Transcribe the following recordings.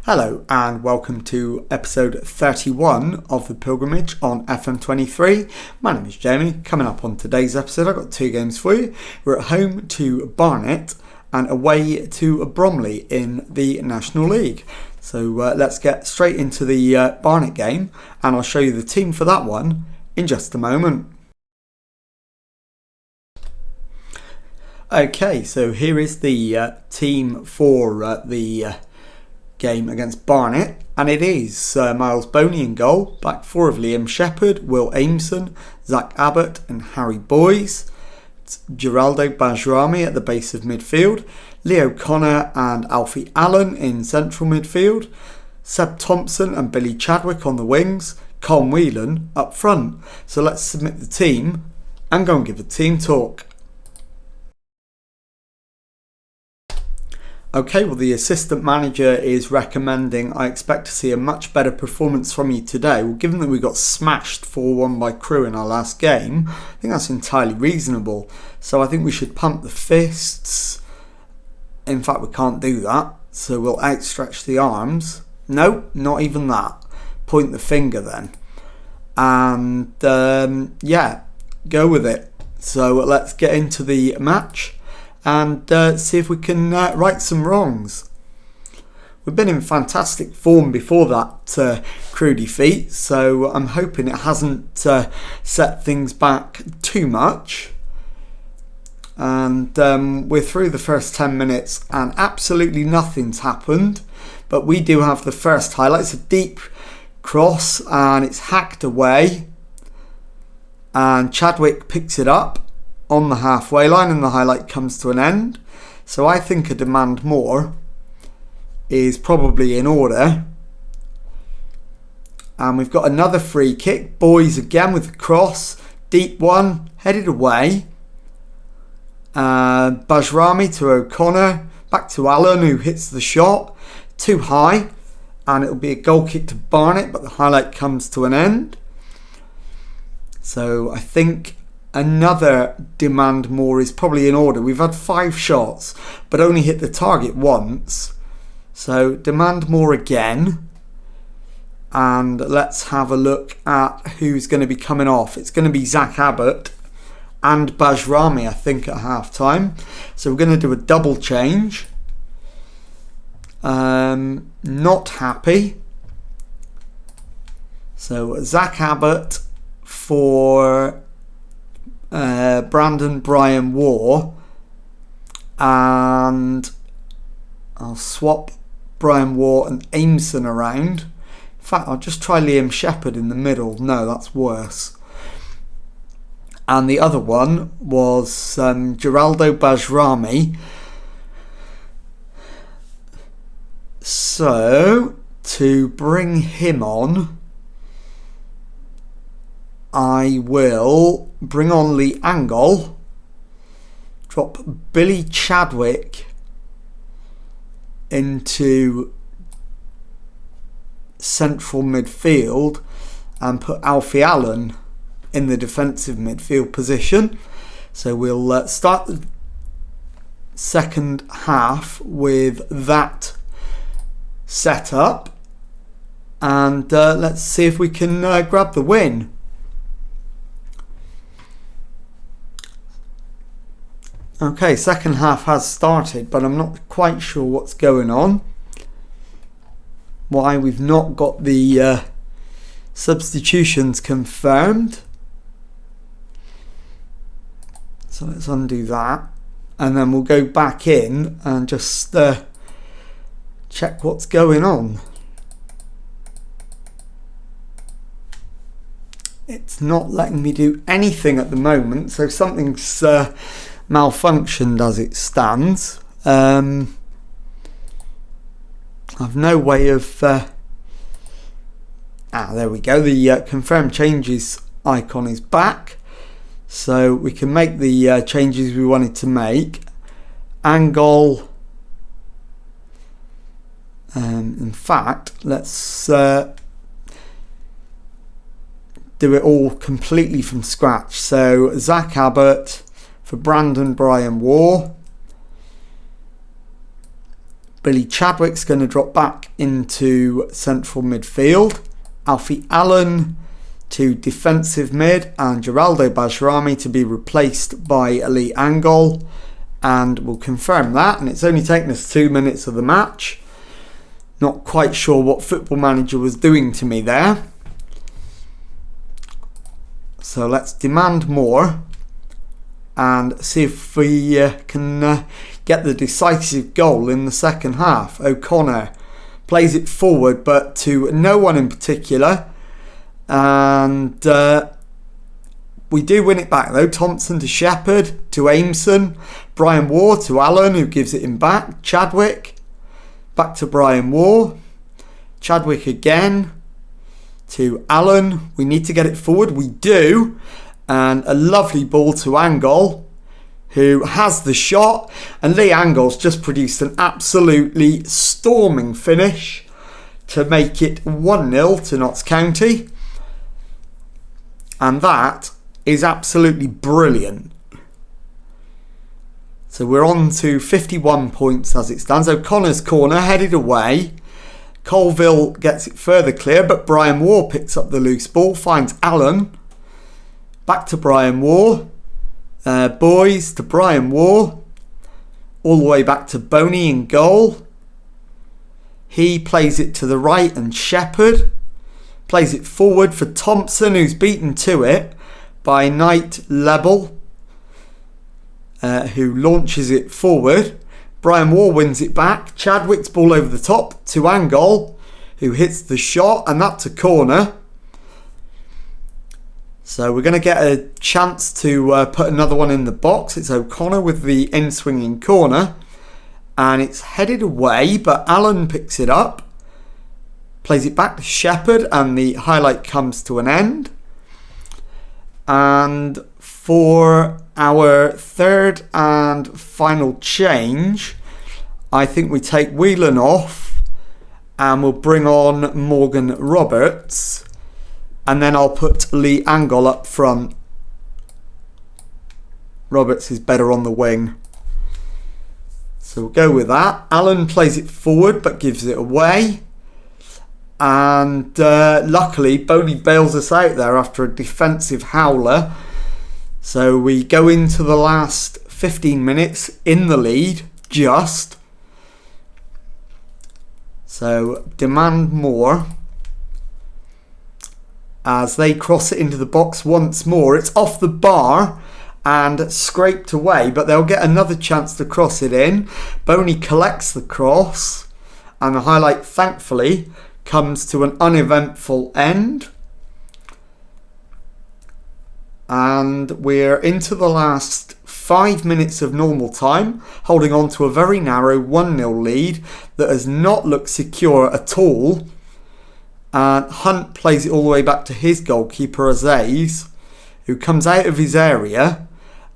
Hello and welcome to episode 31 of The Pilgrimage on FM23. My name is Jamie. Coming up on today's episode, I've got two games for you. We're at home to Barnet and away to Bromley in the National League. So let's get straight into the Barnet game and I'll show you the team for that one in just a moment. Okay, so here is the team for the game against Barnet, and it is Miles Boney in goal, back four of Liam Shepherd, Will Aimson, Zach Abbott and Harry Boyes. It's Geraldo Bajrami at the base of midfield, Leo Connor and Alfie Allen in central midfield, Seb Thompson and Billy Chadwick on the wings, Colm Whelan up front. So let's submit the team and go and give a team talk. Okay, well the assistant manager is recommending I expect to see a much better performance from you today. Well, given that we got smashed 4-1 by Crewe in our last game, I think that's entirely reasonable. So I think we should pump the fists. In fact, we can't do that. So we'll outstretch the arms. No, not even that. Point the finger then. And yeah, go with it. So let's get into the match and see if we can right some wrongs. We've been in fantastic form before that Crewe defeat, so I'm hoping it hasn't set things back too much. And we're through the first 10 minutes and absolutely nothing's happened, but we do have the first highlight. It's a deep cross and it's hacked away, and Chadwick picks it up on the halfway line and the highlight comes to an end. So I think a demand more is probably in order. And we've got another free kick. Boyes again with the cross. Deep one, headed away. Bajrami to O'Connor. Back to Allen, who hits the shot. Too high. And it'll be a goal kick to Barnet, but the highlight comes to an end. So I think another demand more is probably in order. We've had 5 shots, but only hit the target once. So demand more again. And let's have a look at who's going to be coming off. It's going to be Zach Abbott and Bajrami, I think, at half time. So we're going to do a double change. Not happy. So Zach Abbott for Brandon Brian War, and I'll swap Brian War and Aimson around. In fact, I'll just try Liam Shepherd in the middle. No, that's worse. And the other one was Geraldo Bajrami. So to bring him on, I will bring on Lee Angol, drop Billy Chadwick into central midfield and put Alfie Allen in the defensive midfield position. So we'll start the second half with that setup and let's see if we can grab the win. Okay, second half has started, but I'm not quite sure what's going on. Why we've not got the substitutions confirmed. So let's undo that. And then we'll go back in and just check what's going on. It's not letting me do anything at the moment, so something's malfunctioned as it stands. I've no way of there we go, the confirm changes icon is back, so we can make the changes we wanted to make. Angle, in fact, let's do it all completely from scratch. So Zach Abbott for Brandon Brian War, Billy Chadwick's going to drop back into central midfield. Alfie Allen to defensive mid, and Geraldo Bajrami to be replaced by Lee Angol. And we'll confirm that, and it's only taken us 2 minutes of the match. Not quite sure what Football Manager was doing to me there. So let's demand more and see if we can get the decisive goal in the second half. O'Connor plays it forward, but to no one in particular. And we do win it back though. Thompson to Shepherd, to Aimson, Brian Waugh to Allen, who gives it him back. Chadwick, back to Brian Waugh. Chadwick again to Allen. We need to get it forward. We do. And a lovely ball to Angol, who has the shot. And Lee Angol's just produced an absolutely storming finish to make it 1-0 to Notts County. And that is absolutely brilliant. So we're on to 51 points as it stands. O'Connor's corner headed away. Colville gets it further clear, but Brian Waugh picks up the loose ball, finds Allen. Back to Brian Waugh. Boys to Brian Waugh. All the way back to Boney in goal. He plays it to the right, and Shepherd plays it forward for Thompson, who's beaten to it by Knight Lebel, who launches it forward. Brian Waugh wins it back. Chadwick's ball over the top to Angol, who hits the shot, and that's a corner. So we're going to get a chance to put another one in the box. It's O'Connor with the in-swinging corner, and it's headed away, but Allen picks it up, plays it back to Shepherd, and the highlight comes to an end. And for our third and final change, I think we take Whelan off and we'll bring on Morgan Roberts, and then I'll put Lee Angol up front. Roberts is better on the wing, so we'll go with that. Allen plays it forward but gives it away, and luckily Boney bails us out there after a defensive howler. So we go into the last 15 minutes in the lead, just. So demand more. As they cross it into the box once more. It's off the bar and scraped away, but they'll get another chance to cross it in. Boney collects the cross, and the highlight, thankfully, comes to an uneventful end. And we're into the last 5 minutes of normal time, holding on to a very narrow 1-0 lead that has not looked secure at all. And Hunt plays it all the way back to his goalkeeper, Aziz, who comes out of his area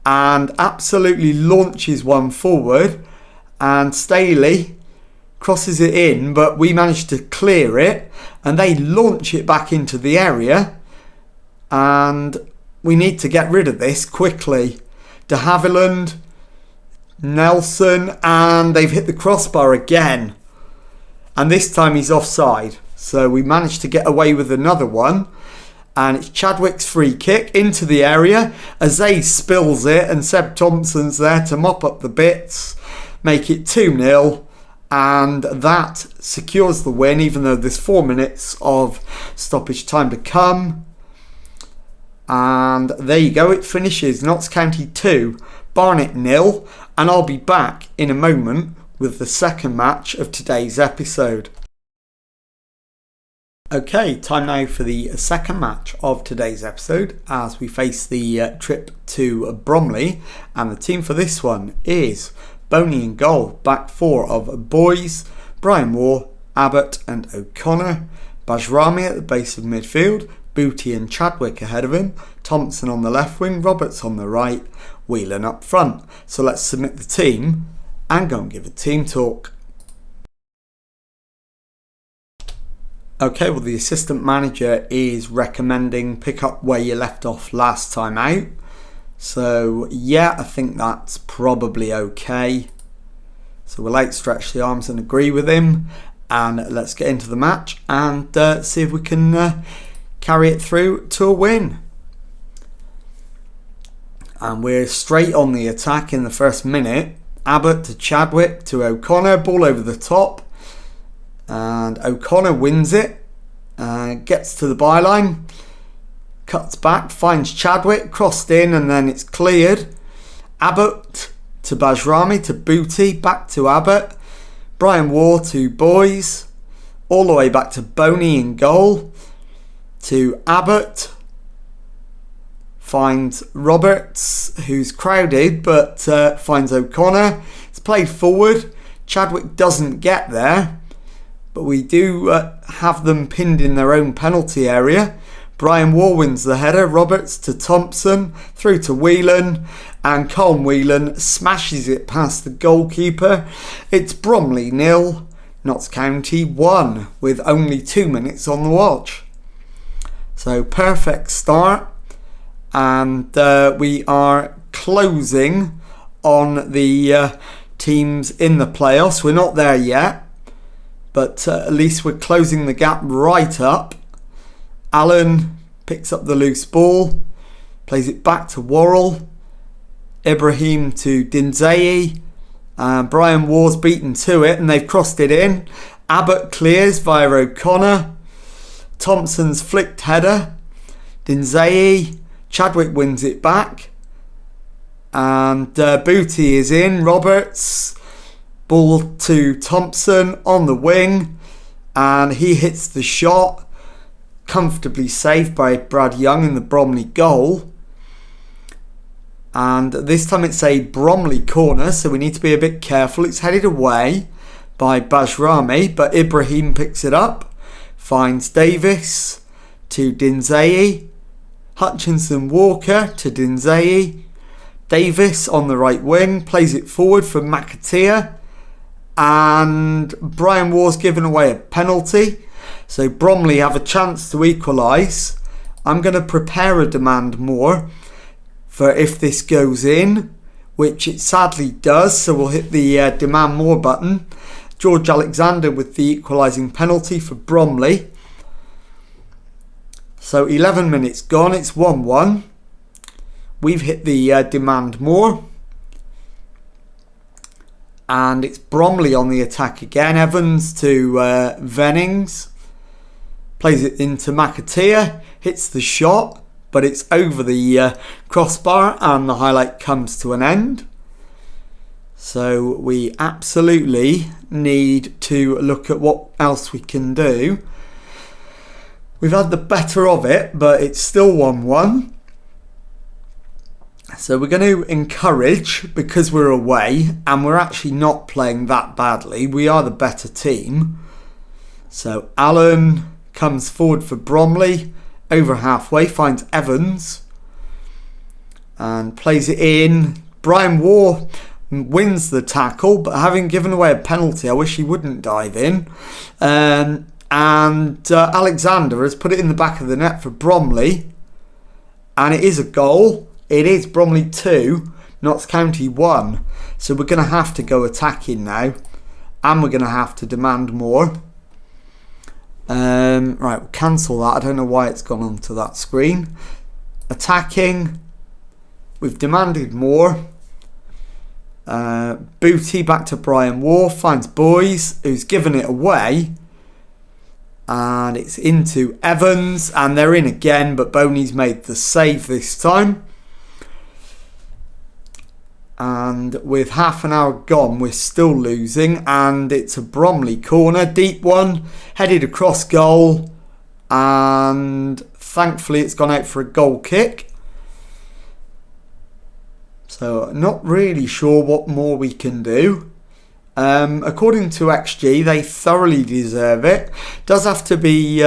and absolutely launches one forward. And Staley crosses it in, but we managed to clear it, and they launch it back into the area. And we need to get rid of this quickly. De Havilland, Nelson, and they've hit the crossbar again. And this time he's offside. So we managed to get away with another one. And it's Chadwick's free kick into the area. Aziz spills it, and Seb Thompson's there to mop up the bits, make it 2-0. And that secures the win, even though there's 4 minutes of stoppage time to come. And there you go, it finishes Notts County 2, Barnet 0, and I'll be back in a moment with the second match of today's episode. Okay, time now for the second match of today's episode as we face the trip to Bromley, and the team for this one is Boney in goal, back four of Boys, Brian Waugh, Abbott and O'Connor, Bajrami at the base of midfield, Booty and Chadwick ahead of him, Thompson on the left wing, Roberts on the right, Whelan up front. So let's submit the team and go and give a team talk. Okay, well the assistant manager is recommending pick up where you left off last time out. So yeah, I think that's probably okay. So we'll outstretch the arms and agree with him. And let's get into the match and see if we can carry it through to a win. And we're straight on the attack in the first minute. Abbott to Chadwick to O'Connor, ball over the top. And O'Connor wins it, gets to the byline, cuts back, finds Chadwick, crossed in, and then it's cleared. Abbott to Bajrami to Booty, back to Abbott. Brian Waugh to Boys, all the way back to Boney in goal, to Abbott. Finds Roberts, who's crowded, but finds O'Connor. It's played forward. Chadwick doesn't get there, but we do have them pinned in their own penalty area. Brian Waugh wins the header. Roberts to Thompson, through to Whelan, and Colm Whelan smashes it past the goalkeeper. It's Bromley 0, Notts County 1, with only 2 minutes on the watch. So perfect start. And we are closing on the teams in the playoffs. We're not there yet, but at least we're closing the gap right up. Allen picks up the loose ball, plays it back to Worrell. Ibrahim to Dinzei. Brian Waugh's beaten to it and they've crossed it in. Abbott clears via O'Connor. Thompson's flicked header. Dinzei. Chadwick wins it back. And Booty is in. Roberts. Ball to Thompson on the wing. And he hits the shot. Comfortably saved by Brad Young in the Bromley goal. And this time it's a Bromley corner, so we need to be a bit careful. It's headed away by Bajrami, but Ibrahim picks it up. Finds Davis to Dinzei. Hutchinson Walker to Dinzei. Davis on the right wing, plays it forward for McAteer. And Brian Waugh's given away a penalty. So Bromley have a chance to equalise. I'm going to prepare a demand more for if this goes in, which it sadly does. So we'll hit the demand more button. George Alexander with the equalising penalty for Bromley. So 11 minutes gone, it's 1-1. We've hit the demand more. And it's Bromley on the attack again. Evans to Vennings. Plays it into McAteer. Hits the shot, but it's over the crossbar and the highlight comes to an end. So we absolutely need to look at what else we can do. We've had the better of it, but it's still 1-1. So we're going to encourage, because we're away and we're actually not playing that badly. We are the better team. So Allen comes forward for Bromley. Over halfway, finds Evans. And plays it in. Brian Waugh wins the tackle, but having given away a penalty, I wish he wouldn't dive in. And Alexander has put it in the back of the net for Bromley. And it is a goal. It is Bromley 2, Notts County 1. So we're going to have to go attacking now. And we're going to have to demand more. Right, we'll cancel that. I don't know why it's gone onto that screen. Attacking. We've demanded more. Booty back to Brian Waugh. Finds Boys, who's given it away. And it's into Evans. And they're in again, but Boney's made the save this time. And with half an hour gone, we're still losing. And it's a Bromley corner. Deep one. Headed across goal. And thankfully it's gone out for a goal kick. So not really sure what more we can do. According to XG, they thoroughly deserve it. Does have to be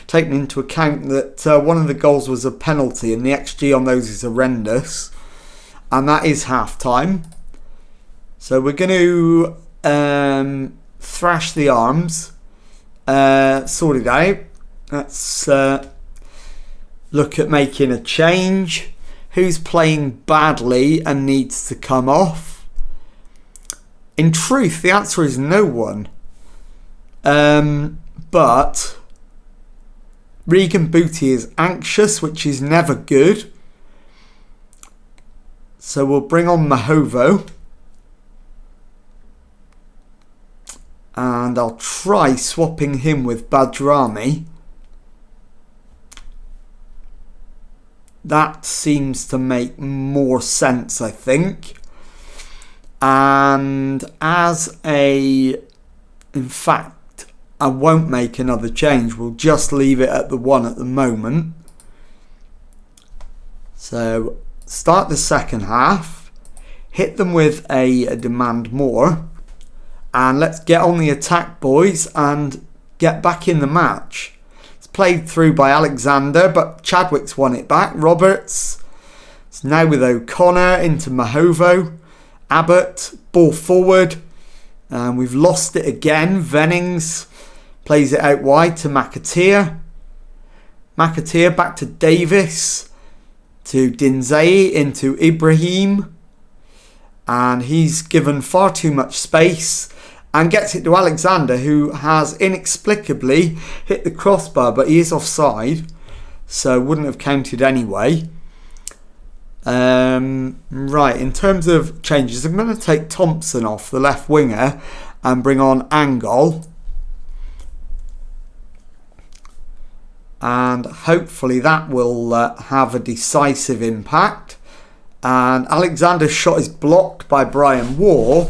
taken into account that one of the goals was a penalty. And the XG on those is horrendous. And that is half time. So we're going to thrash the arms. Sort it out. Let's look at making a change. Who's playing badly and needs to come off? In truth, the answer is no one. But Regan Booty is anxious, which is never good. So we'll bring on Mahovo. And I'll try swapping him with Badrami. That seems to make more sense, I think. And in fact, I won't make another change. We'll just leave it at the 1 at the moment. So start the second half. Hit them with a demand more. And let's get on the attack, boys, and get back in the match. It's played through by Alexander, but Chadwick's won it back. Roberts. It's now with O'Connor into Mahovo. Abbott, ball forward. And we've lost it again. Vennings plays it out wide to McAteer. McAteer back to Davis. To Dinzai into Ibrahim. And he's given far too much space. And gets it to Alexander, who has inexplicably hit the crossbar, but he is offside, so wouldn't have counted anyway. Right, in terms of changes, I'm going to take Thompson off, the left winger, and bring on Angol. And hopefully that will have a decisive impact. And Alexander's shot is blocked by Brian Waugh.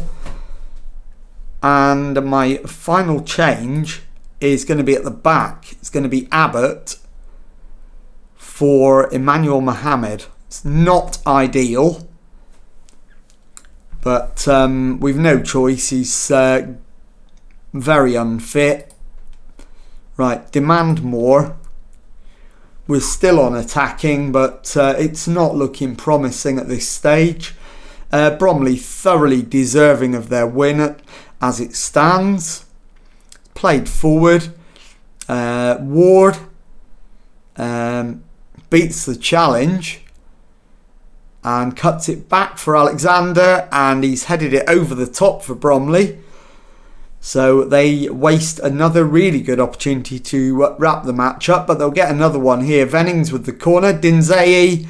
And my final change is going to be at the back. It's going to be Abbott for Emmanuel Mohammed. It's not ideal, but we've no choice. He's very unfit. Right, demand more. We're still on attacking, but it's not looking promising at this stage. Bromley thoroughly deserving of their win as it stands. Played forward. Ward beats the challenge and cuts it back for Alexander, and he's headed it over the top for Bromley. So they waste another really good opportunity to wrap the match up, but they'll get another one here. Vennings with the corner, Dinzai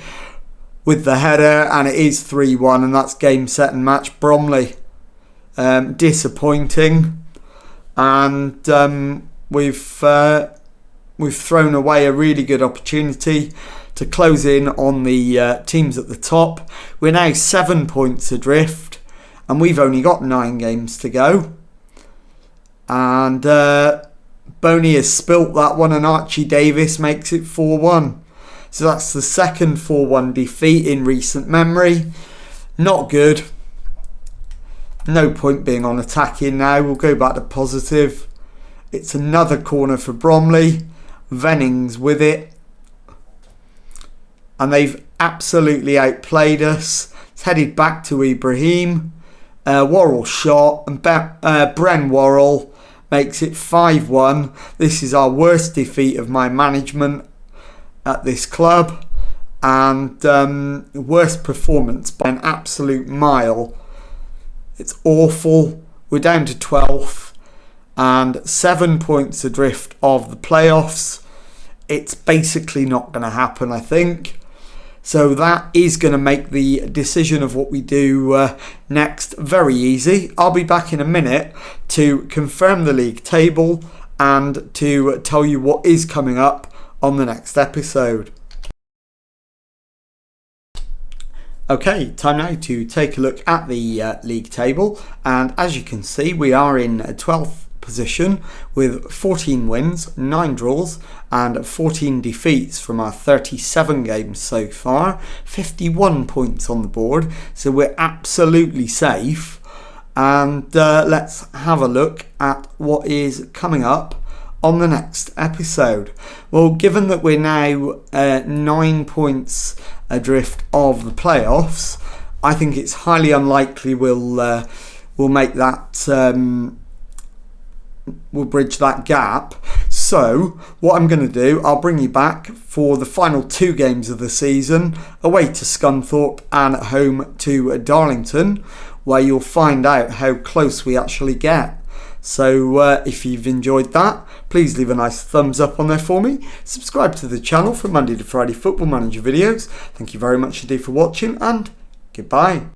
with the header, and it is 3-1, and that's game, set and match. Bromley. Disappointing, and we've thrown away a really good opportunity to close in on the teams at the top. We're now 7 points adrift, and we've only got 9 games to go. And Boney has spilt that one, and Archie Davis makes it 4-1. So that's the second 4-1 defeat in recent memory. Not good. No point being on attacking now. We'll go back to positive. It's another corner for Bromley. Vennings with it. And they've absolutely outplayed us. It's headed back to Ibrahim. Worrell shot. And Bren Worrell makes it 5-1. This is our worst defeat of my management at this club. And worst performance by an absolute mile. It's awful. We're down to 12th and 7 points adrift of the playoffs. It's basically not going to happen, I think. So that is going to make the decision of what we do next very easy. I'll be back in a minute to confirm the league table and to tell you what is coming up on the next episode. Okay, time now to take a look at the league table, and as you can see we are in 12th position with 14 wins, 9 draws and 14 defeats from our 37 games so far, 51 points on the board, so we're absolutely safe. And let's have a look at what is coming up on the next episode. Well, given that we're now 9 points adrift of the playoffs, I think it's highly unlikely we'll make that. We'll bridge that gap. So what I'm going to do, I'll bring you back for the final 2 games of the season, away to Scunthorpe and at home to Darlington. where you'll find out how close we actually get. So if you've enjoyed that, please leave a nice thumbs up on there for me. Subscribe to the channel for Monday to Friday Football Manager videos. Thank you very much indeed for watching, and goodbye.